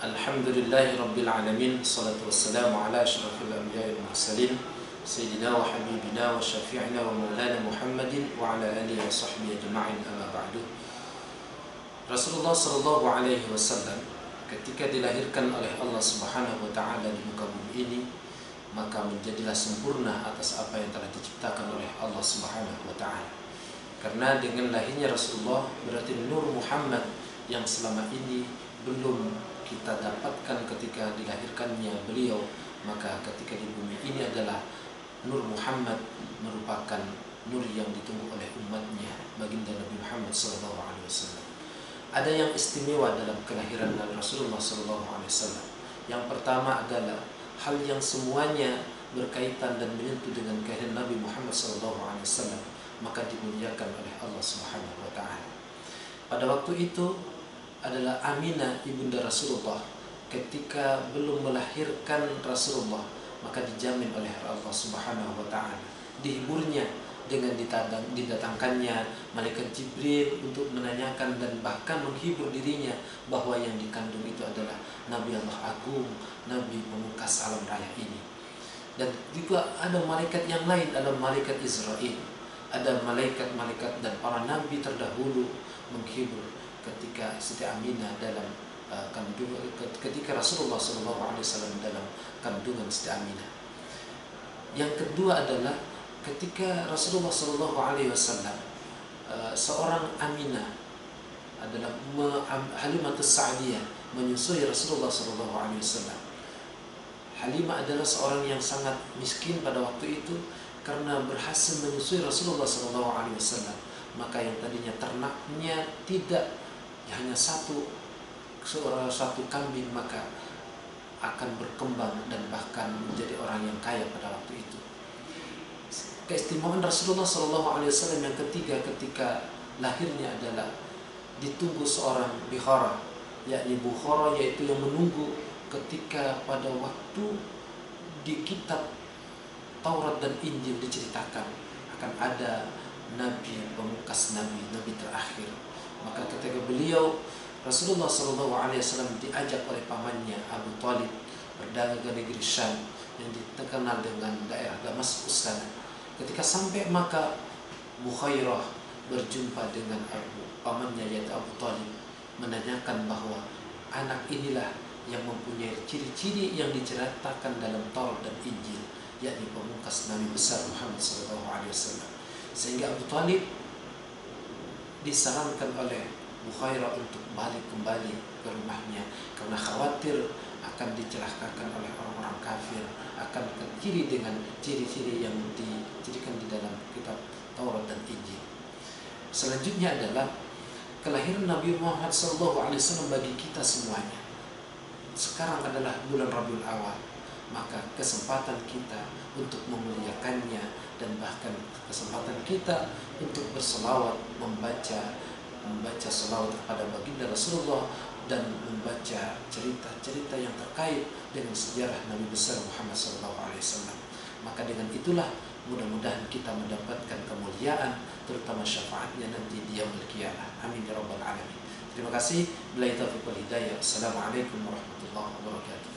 Alhamdulillahi Rabbil Alamin. Salatu wassalamu ala ashrafil anbiya'i wal mursalin Sayyidina wa habibina wa syafi'ina wa maulana Muhammadin wa ala alihi wa sahbihi ajma'in, amma ba'du. Rasulullah sallallahu alaihi wasallam ketika dilahirkan oleh Allah Subhanahu wa ta'ala di muka bumi ini, maka menjadilah sempurna atas apa yang telah diciptakan oleh Allah Subhanahu wa ta'ala. Karena dengan lahirnya Rasulullah berarti Nur Muhammad yang selama ini belum kita dapatkan ketika dilahirkannya beliau, maka ketika di bumi ini adalah Nur Muhammad, merupakan nur yang ditunggu oleh umatnya, baginda Nabi Muhammad SAW. Ada yang istimewa dalam kelahiran Rasulullah SAW. Yang pertama adalah hal yang semuanya berkaitan dan menyentuh dengan kelahiran Nabi Muhammad SAW, maka dimuliakan oleh Allah Subhanahu wa ta'ala. Pada waktu itu adalah Aminah ibunda Rasulullah. Ketika belum melahirkan Rasulullah, maka dijamin oleh Allah Subhanahu wa ta'ala, dihiburnya dengan didatangkannya malaikat Jibril untuk menanyakan dan bahkan menghibur dirinya bahwa yang dikandung itu adalah Nabi Allah Agung, Nabi pemungkas alam raya ini. Dan juga ada malaikat yang lain, ada malaikat Israel, ada malaikat-malaikat dan para nabi terdahulu menghibur ketika Siti Aminah dalam kandungan, ketika Rasulullah SAW dalam kandungan Siti Aminah. Yang kedua adalah ketika Rasulullah SAW, seorang Aminah adalah Halimatus Sa'diyah menyusui Rasulullah SAW. Halimah adalah seorang yang sangat miskin pada waktu itu. Karena berhasil menyusui Rasulullah SAW, maka yang tadinya ternaknya tidak hanya satu kambing, maka akan berkembang dan bahkan menjadi orang yang kaya pada waktu itu. Keistimewaan Rasulullah SAW yang ketiga ketika lahirnya adalah ditunggu seorang bikhara, yakni Bukhara, yaitu yang menunggu ketika pada waktu di kitab Taurat dan Injil diceritakan akan ada Nabi pemungkas Nabi terakhir. Maka ketika beliau Rasulullah SAW diajak oleh pamannya Abu Talib berdagang ke negeri Syam yang dikenal dengan daerah Damaskus sana. Ketika sampai maka Bukhairah berjumpa dengan pamannya yaitu Abu Talib, menanyakan bahwa anak inilah yang mempunyai ciri-ciri yang diceritakan dalam Taurat dan Injil, yakni pemungkas Nabi besar Muhammad SAW. Sehingga Abu Talib disarankan oleh Bukhairah untuk balik kembali ke rumahnya karena khawatir akan dicelakakan oleh orang-orang kafir, akan terciri dengan ciri-ciri yang dicirikan di dalam kitab Taurat dan Injil. Selanjutnya adalah kelahiran Nabi Muhammad SAW bagi kita semuanya. Sekarang adalah bulan Rabiul Awal, maka kesempatan kita untuk memuliakannya dan bahkan kesempatan kita untuk berselawat, membaca selawat kepada baginda Rasulullah dan membaca cerita-cerita yang terkait dengan sejarah Nabi besar Muhammad SAW. Maka dengan itulah mudah-mudahan kita mendapatkan kemuliaan, terutama syafaatnya nanti di yaumul qiyamah. Amin ya rabbal alamin. Terima kasih. Billahi taufiq wal hidayah. Assalamualaikum warahmatullahi wabarakatuh.